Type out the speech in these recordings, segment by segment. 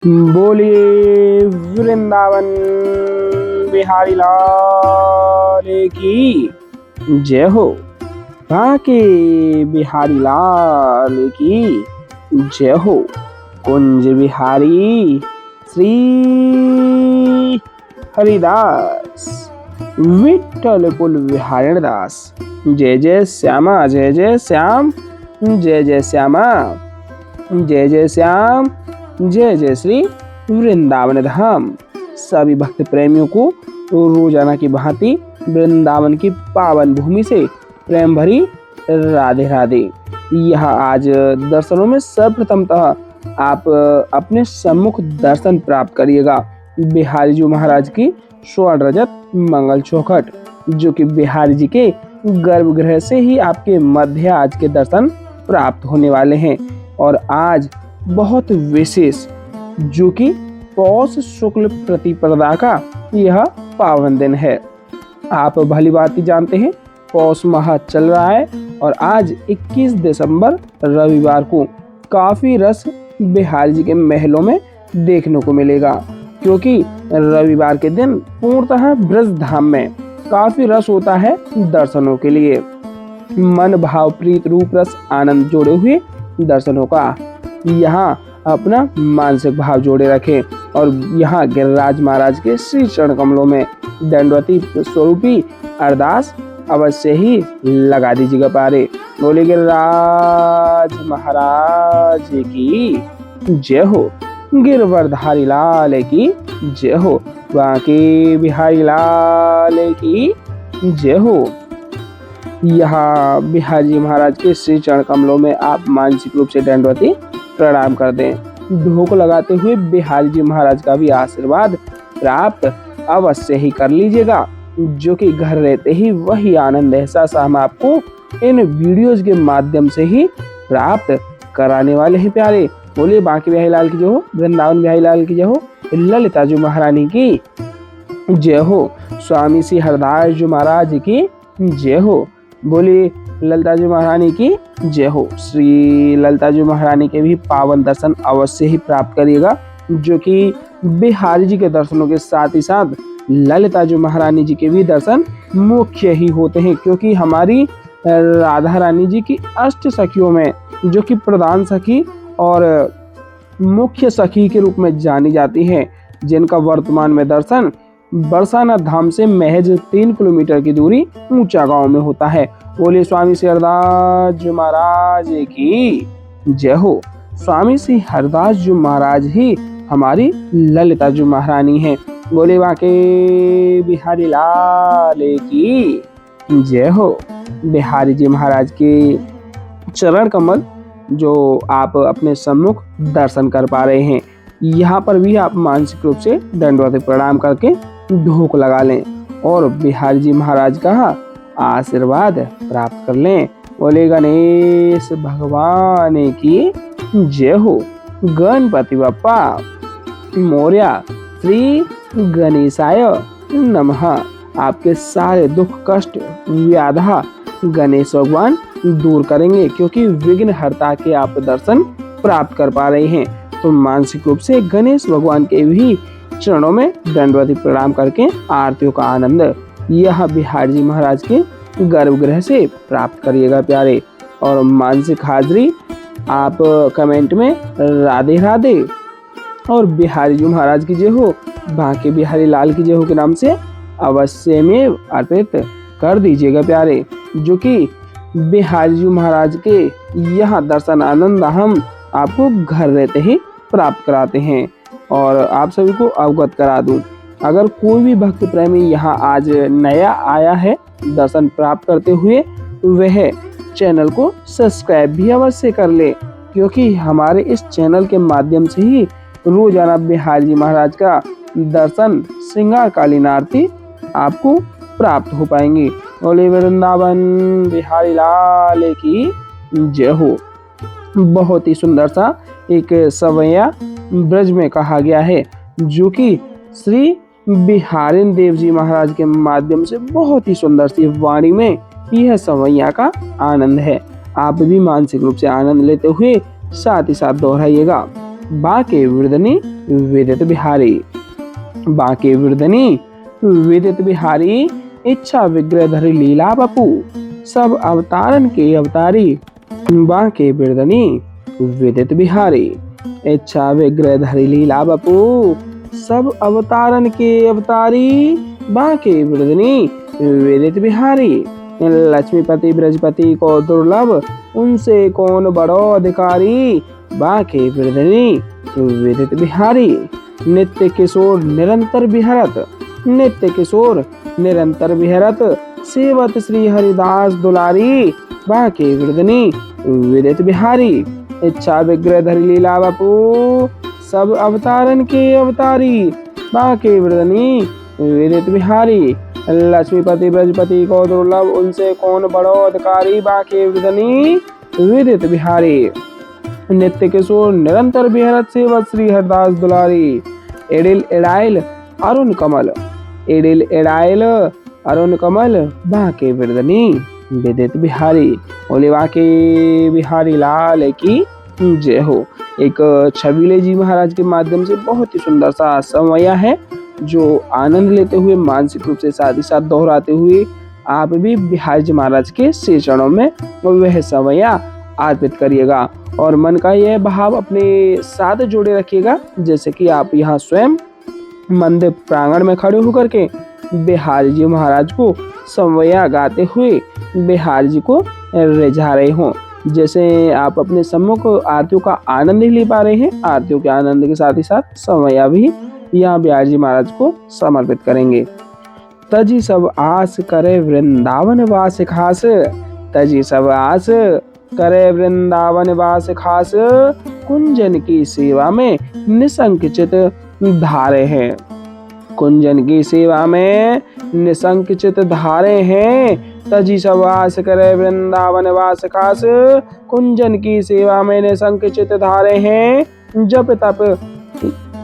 बोलिए वृंदावन बिहारी लाल की जय हो। बांके बिहारी लाल की जय हो। कुंज बिहारी श्री हरिदास विठ्ठल कुल बिहारी दास। जय जय श्यामा जय जय श्याम, जय जय श्यामा जय जय श्याम, जय जय श्री वृंदावन धाम। सभी भक्त प्रेमियों को रोजाना की भांति वृंदावन की पावन भूमि से प्रेम भरी राधे राधे। यह आज दर्शनों में सर्वप्रथमतः आप अपने सम्मुख दर्शन प्राप्त करिएगा बिहारी जी महाराज की स्वर्ण रजत मंगल चौखट, जो कि बिहारी जी के गर्भगृह से ही आपके मध्य आज के दर्शन प्राप्त होने वाले हैं। और आज बहुत विशेष, जो कि पौष शुक्ल प्रतिपदा का यह पावन दिन है। आप भली बात ही जानते हैं पौष माह चल रहा है और आज 21 दिसंबर रविवार को काफी रस बिहारी जी के महलों में देखने को मिलेगा, क्योंकि रविवार के दिन पूर्णतः ब्रज धाम में काफी रस होता है दर्शनों के लिए। मन भाव प्रीत रूप रस आनंद जोड़े हुए दर्शनों का यहाँ अपना मानसिक भाव जोड़े रखें और यहाँ गिरिराज महाराज के श्री चरण कमलों में दंडवती स्वरूपी अरदास अवश्य ही लगा दीजिएगा पारे। बोले गिरिराज महाराज की जय हो, गिरवरधारी लाल की जय हो, बांके बिहारी लाल की जय हो। यहाँ बिहारी जी महाराज के श्री चरण कमलों में आप मानसिक रूप से दंडवती प्रणाम कर दें। धूप लगाते हुए बिहारी जी महाराज का भी आशीर्वाद प्राप्त अवश्य ही कर लीजिएगा, जो कि घर रहते ही वही आनंद एहसास हम आपको इन वीडियोज के माध्यम से ही प्राप्त कराने वाले हैं प्यारे। बोलिए बांके बिहारी लाल की जय हो, वृंदावन बिहारी लाल की जय हो, ललिता जी महारानी की जय हो, स्वामी श्री हरदास जी महाराज की जय हो। बोलिए ललिता जी महारानी की जय हो। श्री ललिता जी महारानी के भी पावन दर्शन अवश्य ही प्राप्त करिएगा, जो कि बिहारी जी के दर्शनों के साथ ही साथ ललिता जी महारानी जी के भी दर्शन मुख्य ही होते हैं, क्योंकि हमारी राधा रानी जी की अष्ट सखियों में, जो कि प्रधान सखी और मुख्य सखी के रूप में जानी जाती हैं, जिनका वर्तमान में दर्शन बरसाना धाम से महज 3 किलोमीटर की दूरी ऊंचा गांव में होता है। बोले स्वामी श्री हरदास जी महाराज की जय हो। स्वामी श्री हरदास जी महाराज ही हमारी ललिता जी महारानी हैं। बोले बांके बिहारी लाल की जय हो। बिहारी जी महाराज के चरण कमल जो आप अपने सम्मुख दर्शन कर पा रहे हैं, यहाँ पर भी आप मानसिक रूप से दंडवत प्रणाम करके धूप लगा लें और बिहारी जी महाराज का आशीर्वाद प्राप्त कर लें। बोले गणेश भगवान की जय हो। गणपति बप्पा मोरया, श्री गणेशाय नमः। आपके सारे दुख कष्ट व्याधा गणेश भगवान दूर करेंगे, क्योंकि विघ्न हरता के आप दर्शन प्राप्त कर पा रहे हैं। तो मानसिक रूप से गणेश भगवान के भी चरणों में दंडवती प्रणाम करके आरतियों का आनंद यह बिहारी जी महाराज के गर्भगृह से प्राप्त करिएगा प्यारे। और मानसिक हाजिरी आप कमेंट में राधे राधे और बिहारी जी महाराज की जय हो, बांके बिहारी लाल की जय हो के नाम से अवश्य में अर्पित कर दीजिएगा प्यारे, जो कि बिहारी जी महाराज के यह दर्शन आनंद हम आपको घर रहते ही प्राप्त कराते हैं। और आप सभी को अवगत करा दूं, अगर कोई भी भक्त प्रेमी यहाँ आज नया आया है दर्शन प्राप्त करते हुए, वह चैनल को सब्सक्राइब भी अवश्य कर ले, क्योंकि हमारे इस चैनल के माध्यम से ही रोजाना बिहारी जी महाराज का दर्शन श्रृंगार कालीन आरती आपको प्राप्त हो पाएंगी। बोले वृंदावन बिहारी लाल की जय हो। बहुत ही सुंदर सा एक सवैया ब्रज में कहा गया है, जो कि श्री बिहारी देव जी महाराज के माध्यम से बहुत ही सुंदर सी वाणी में यह सवैया का आनंद है। आप भी मानसिक रूप से आनंद लेते हुए साथ ही साथ दोहराइएगा। बांके बिरदनी विदित बिहारी। बांके बिरदनी विदित बिहारी, इच्छा विग्रह धरि लीला बपू, सब अवतारन के अवतारी। बांके बिरदनी विदित बिहारी, इच्छा विग्रह धरि लीला बपू, सब अवतारन के अवतारी। बांके बिरदनी विदित बिहारी, लक्ष्मीपति बृहस्पति को दुर्लभ, उनसे कौन बड़ो अधिकारी। बांके बिरदनी विदित बिहारी, नित्य किशोर निरंतर विहरत, नित्य किशोर निरंतर विहरत, सेवत श्री हरिदास दुलारी। बांके बिरदनी विदित बिहारी, इच्छा विग्रह धरि लीला बपू, सब अवतारन के अवतारी। बांके बिरदनी विदित बिहारी, लक्ष्मीपति बृहस्पति को दुर्लभ, उनसे कौन बड़ो अधिकारी। बांके बिरदनी विदित बिहारी, नित्य किशोर निरंतर विहरत, सेवत श्री हरदास दुलारी। एडिल एडाइल अरुण कमल, एडिल एडाइल अरुण कमल, बांके बिरदनी विदित बिहारी। बोले बांके बिहारी लाल की जय हो। एक छबीले जी महाराज के माध्यम से बहुत ही सुंदर सा समया है, जो आनंद लेते हुए मानसिक रूप से साथ ही साथ दोहराते हुए आप भी बिहारी जी महाराज के श्री चरणों में वह समया अर्पित करिएगा और मन का यह भाव अपने साथ जोड़े रखिएगा। जैसे कि आप यहाँ स्वयं मंदिर प्रांगण में खड़े होकर के बिहारी जी महाराज को समया गाते हुए बिहारी जी को रिझा रहे हो। जैसे आप अपने सम्मुख आरतियों का आनंद ही ले पा रहे हैं, आरतियों के आनंद के साथ ही साथ समया भी यहाँ बिहारी जी महाराज को समर्पित करेंगे। तजी सब आस करे वृंदावन वास खास, तजी सब आस करे वृंदावन वास खास, कुंजन की सेवा में निसंकचित धारे हैं, कुंजन की सेवा में निसंकचित धारे हैं। तजी सब आस करे वृंदावन वास खास, कुंजन की सेवा में निसंकचित धारे हैं। जप तप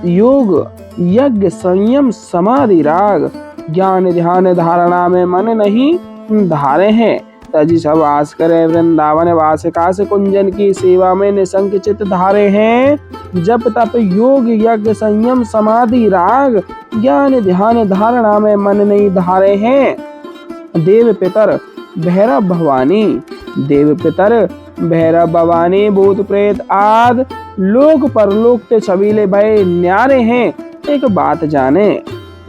योग यज्ञ संयम समाधि राग, ज्ञान ध्यान धारणा में मन नहीं धारे हैं। तजी सब आस करे वृंदावन वास खास, कुंजन की सेवा में निसंकचित धारे हैं। जप तप योग यज्ञ संयम समाधि राग, ज्ञान ध्यान धारणा में मन नहीं धारे हैं। देव पितर भैरव भवानी, देव पितर भैरव भवानी, भूत प्रेत आदि लोक परलोक ते छबीले भय न्यारे हैं। एक बात जाने,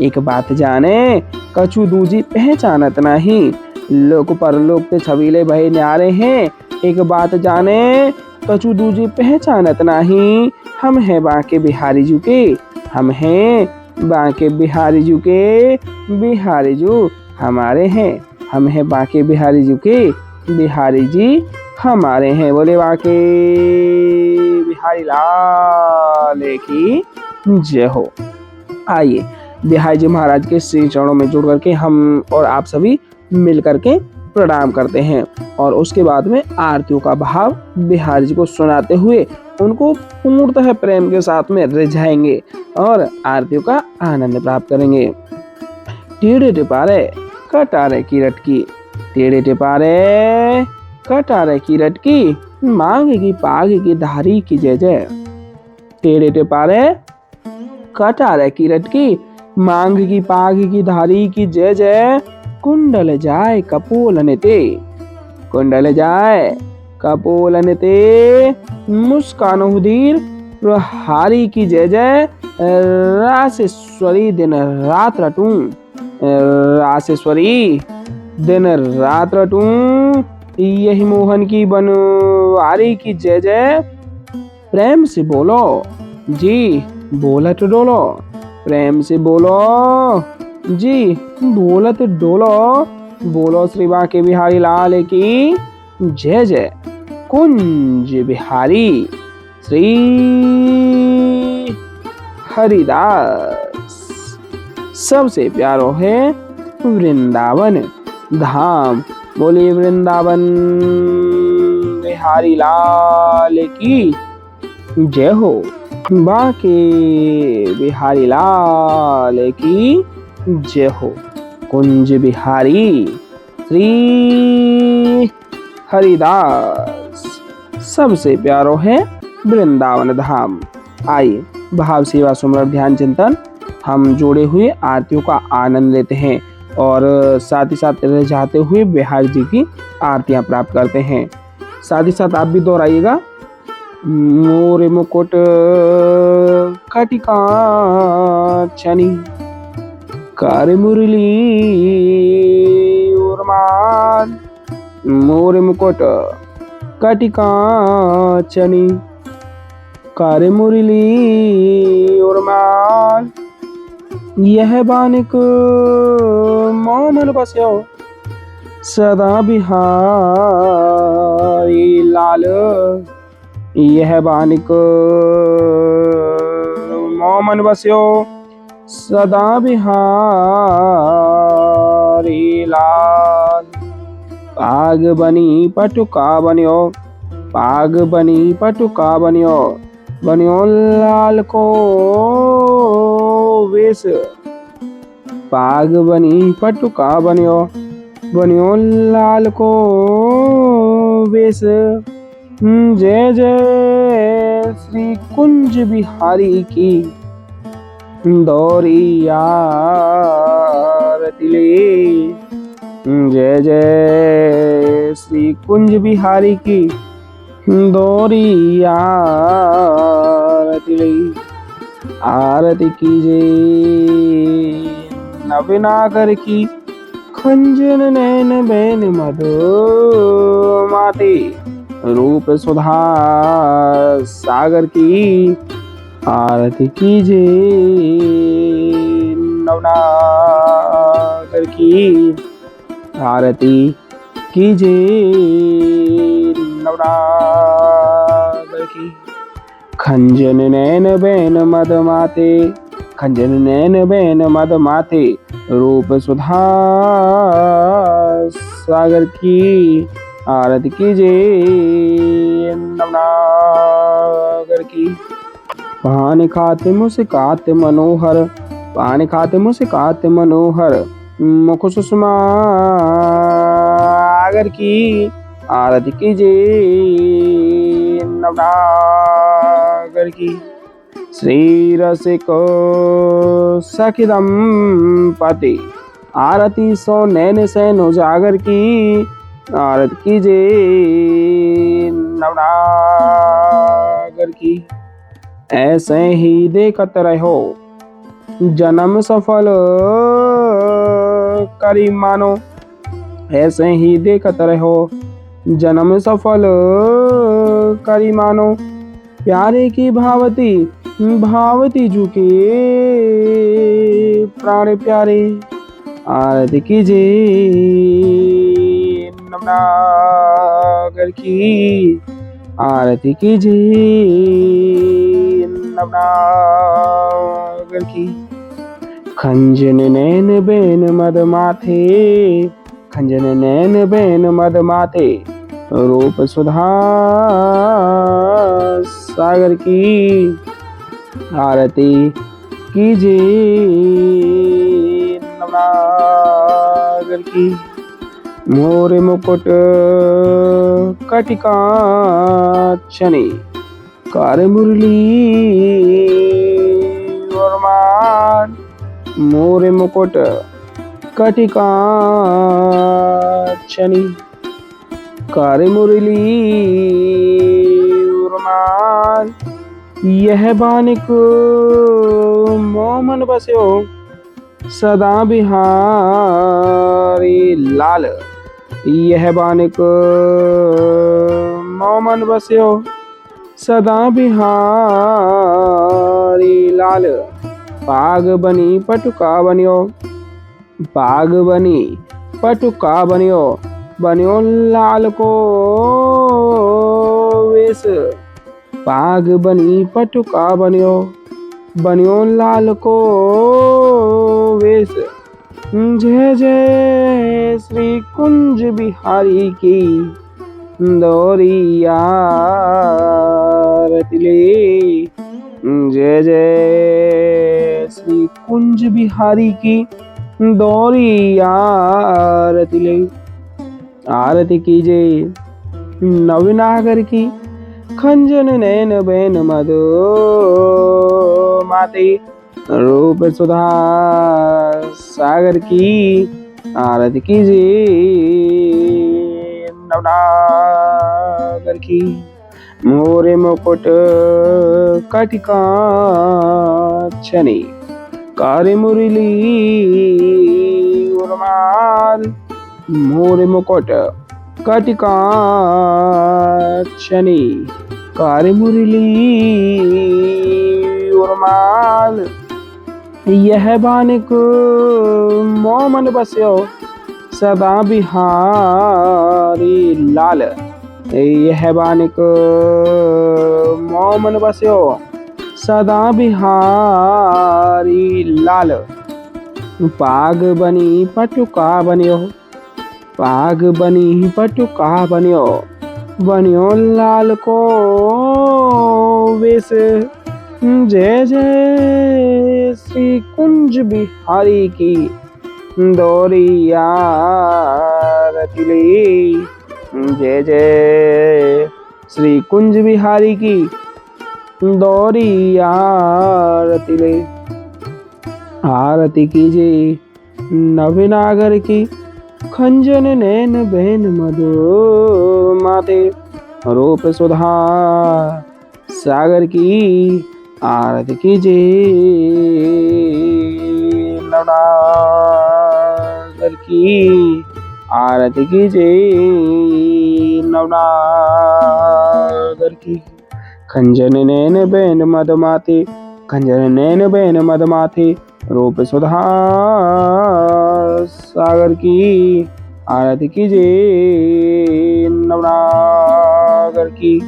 एक बात जाने, कछु दूजी पहचानत नहीं, लोक परलोक ते छबीले भय न्यारे हैं। एक बात जाने, कछु दूजी पहचानत नहीं, हम हैं बांके बिहारी जी के, हम हैं बांके बिहारी जी के, बिहारी जी हमारे हैं, हम हैं बांके बिहारी जी के, बिहारी जी हमारे हैं। बोले बांके बिहारी लाल की जय हो। आइए बिहारी जी महाराज के श्री चरणों में जुड़ करके हम और आप सभी मिल करके प्रणाम करते हैं और उसके बाद में आरतियों का भाव बिहारी जी को सुनाते हुए उनको पूर्णतः प्रेम के साथ में रिझाएंगे और आरतियों का आनंद प्राप्त करेंगे। टेढ़े टिपारे कटारे की रटकी, टेढ़े टिपारे कटारे की रटकी, मांग की पाग की धारी की जय जय। टेढ़े टिपारे कटारे की रटकी, मांग की पाग की धारी की जय जय। कुंडल जाय कपोलन ते, कुंडल जाय कपोलन ते, मुस्कान हुदीर प्रहारी की जय जय। रासेश्वरी दिन रात रटूं, रासेश्वरी दिन रात रटूं, यही मोहन की बनवारी की जय जय। प्रेम से बोलो जी बोलत डोलो, प्रेम से बोलो जी बोलत डोलो, बोलो श्री बांके बिहारी लाल की जय जय। कुंज बिहारी श्री हरिदास, सबसे प्यारो है वृंदावन धाम। बोले वृंदावन बिहारी लाल की जय हो, बांके बिहारी लाल की जय हो। कुंज बिहारी श्री हरिदास, सबसे प्यारो है वृंदावन धाम। आइए भाव सेवा सुमरन ध्यान चिंतन हम जोड़े हुए आरतियों का आनंद लेते हैं और साथ ही साथ रह जाते हुए बिहार जी की आरतियां प्राप्त करते हैं। साथ ही साथ आप भी दोहराइएगा। मोरे मुकुट कटिका छनी कर मुरली उर्माद। मोरे मुकुट कटिका छनी कर मुरली उर्माद। यह बानिक मोमन बस्यो सदा बिहारी लाल। यह बानिक मोमन बस्यो सदा बिहारी लाल। पाग बनी पटुका बनियो पाग बनी पटुका बनियो बनियो लाल को वेश। पाग बनी पटुका बनियो बनियो लाल को वेश। जय जय श्री कुंज बिहारी की दौरी आरती ले। जय जय श्री कुंज बिहारी की दौरी आरती ले। आरती कीजे नवनागर की खंजन नैन बैन मधु माते रूप सुधा सागर की। आरती कीजे नवनागर की आरती कीजे नवनागर की। खंजन नैन बैन मद माते खंजन नैन बैन मद माते रूप सुधा सागर की। आरती कीजे नवनागर की। पान खाते मुस्काते मनोहर पान खाते मुस्काते मनोहर मुख सुषमा सागर की। आरती कीजे नवनागर की। श्री रसिक सखिदम पति आरती सो नैन सैन उजागर की। आरती कीजे नवनागर की। ऐसे ही देखत रहो जन्म सफल करी मानो। ऐसे ही देखत रहो जन्म सफल करी मानो। प्यारे की भावती भावती झुके प्राण प्यारे। आरती कीजे नवनागर की। आरती कीजे नवनागर की। खंजन नैन बैन मद माथे खंजन नैन बैन मद माथे रूप सुधा सागर की। आरती कीजे नवनागर की। मोरे मुकुट कटिका छनी कर मुरली उर्माद। मोरे मुकुट कटिका छनी कर मुरली उर्माद। यह बानिक मोमन बस्यो सदा बिहारी लाल। यह बानिक मोमन बस्यो सदा बिहारी लाल। पाग बनी पटुका बनियो पाग बनी पटुका बनियो बनियो लाल को वेश। पाग बनी पटुका बनियो बनियो लाल को वेश। जय जय श्री कुंज बिहारी की दौरी आरती ले। जय जय श्री कुंज बिहारी की दौरी आरती ले। आरती कीजे नवनागर की खंजन नैन बैन मधु माते रूप सुधा सागर की आरती कीजिए नवनागर की। मोरे मुकुट कटिकाक्षणी कारी मुरली उर्माल। मोरे मुकुट कटिकाक्षणी कारी मुरली उर्माल। यह बानिक मोमन बस्यो सदा बिहारी लाल। यह बानिक मोमन बस्यो सदा बिहारी लाल। पाग बनी पटुका बन्यो पाग बनी पटुका बन्यो बन्यो लाल को वेश। जय जय श्री कुंज बिहारी की दौरिया रतिले। जय जय श्री कुंज बिहारी की दौरिया रतिले। आरती कीजिए नवनागर की खंजन नैन बैन मधु माते रूप सुधा सागर की आरती कीजिए नवनागर की आरती कीजिए नवनागर की। खंजन नैन बैन मद माते खंजन नैन बैन मद माते रूप सुधा सागर की आरती कीजिए नवनागर की।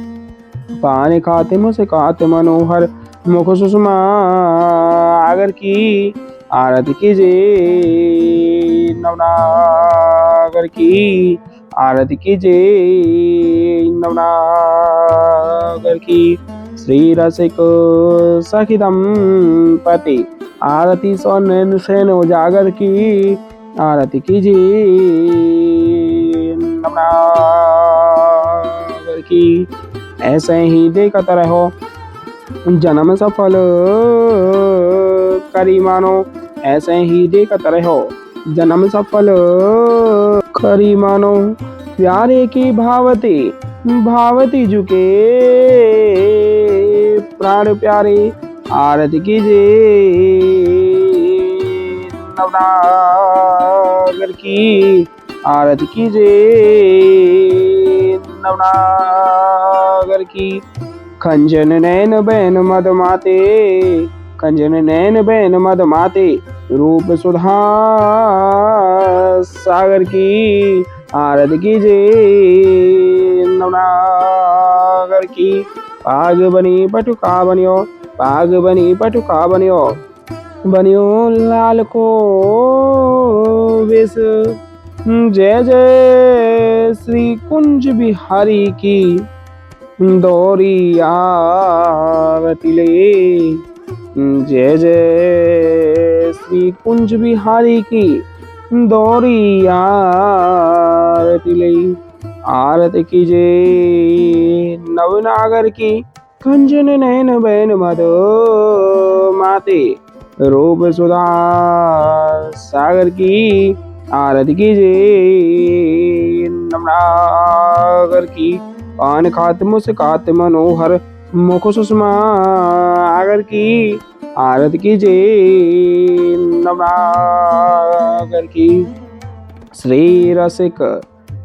पानी खाते मुस्काते मनोहर मुख सुषमा आगर की आरती कीजिए नवनागर की आरती कीजिए नवनागर की। श्री रसिक सखी दंपति आरती सोन सेन उजागर की आरती कीजिए नवनागर की। ऐसे ही देखत रहो जन्म सफल करी मानो। ऐसे ही देखत रहो जन्म सफल करी मानो। प्यारे की भावती भावती झुके प्राण प्यारे आरती कीजिए नवनागर की आरती कीजिए नवनागर की। खंजन नैन बैन मद माते खंजन नैन बैन मद माते रूप सुधा सागर की आरती कीजिए नवनागर की। पाग बनी पटुका बन्यो पाग बनी पटुका बन्यो बन्यो लाल को वेश। जय जय श्री कुंज बिहारी की दौरिया रतिले। जय जय श्री कुंज बिहारी की दौरिया रतिले। आरती कीजिए नवनागर की खंजन नैन बैन मद माते रूप सुधा सागर की आरती कीजिए नवनागर की। पान खाते मुस्काते मनोहर मुख सुषमा आगर की आरती कीजिए नवनागर की। श्री रसिक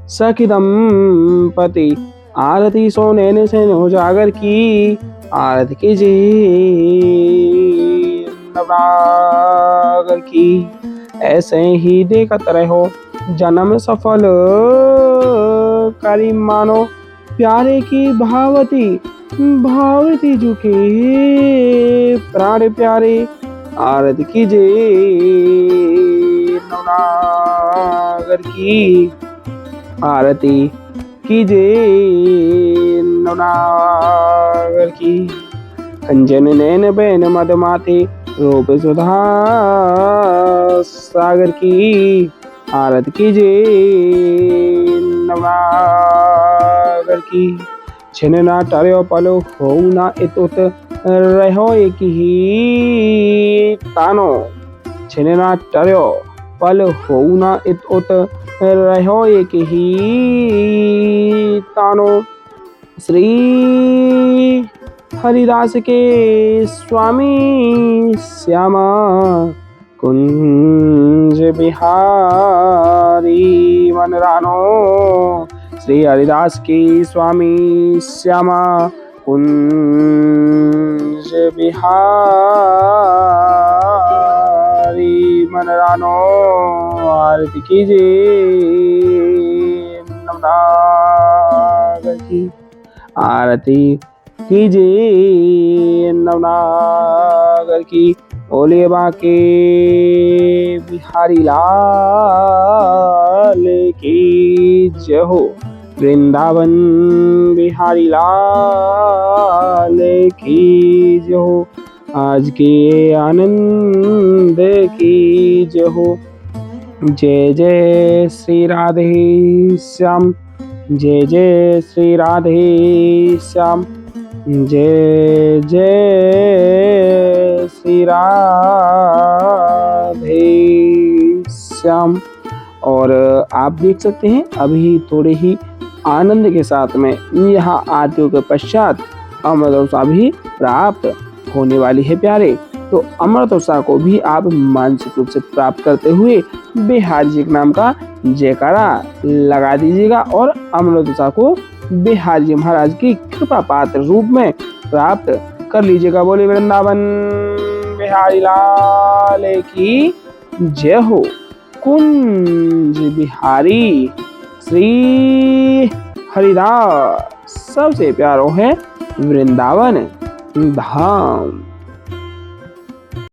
सखी दंपति आरती सोनैन सेन उजागर की आरती कीजिए नवनागर की। ऐसे ही देखत रहो जन्म सफल करी मानो। प्यारे की भावती भावती झुके प्राण प्यारे आरती कीजिए नवनागर की आरती कीजिए नवनागर की। खंजन नैन बैन मद माते रूप सुधा सागर की आरती कीजिए नवनागर की। छिन ना टर्यो पल होऊ ना इतुत रहो एक ही तानो। छिन ना टर्यो पल होऊ ना इतुत रहो एक ही तानो। श्री हरिदास के स्वामी श्यामा कुंज बिहारी मन रानो। श्री हरिदास की स्वामी श्यामा कुंज बिहारी मन रानो। आरती कीजिए नवनागर की, आरती कीजिए नवनागर की। बोले बाके बिहारी लाल की जय हो। वृंदावन बिहारी लाल की जय हो। आज के आनंद की जय हो। जय जय श्री राधे श्याम, जय जय श्री राधे श्याम, जय जय श्री राधे श्याम। और आप देख सकते हैं अभी थोड़े ही आनंद के साथ में यहाँ आरतियों के पश्चात अमृतवर्षा भी प्राप्त होने वाली है प्यारे। तो अमृतवर्षा को भी आप मानसिक रूप से प्राप्त करते हुए बिहारी जी के नाम का जयकारा लगा दीजिएगा और अमृतवर्षा को बिहारी जी महाराज की कृपा पात्र रूप में प्राप्त कर लीजिएगा। बोले वृंदावन बिहारी लाल की जय हो। कुंज बिहारी श्री हरिदास सबसे प्यारो है वृंदावन धाम।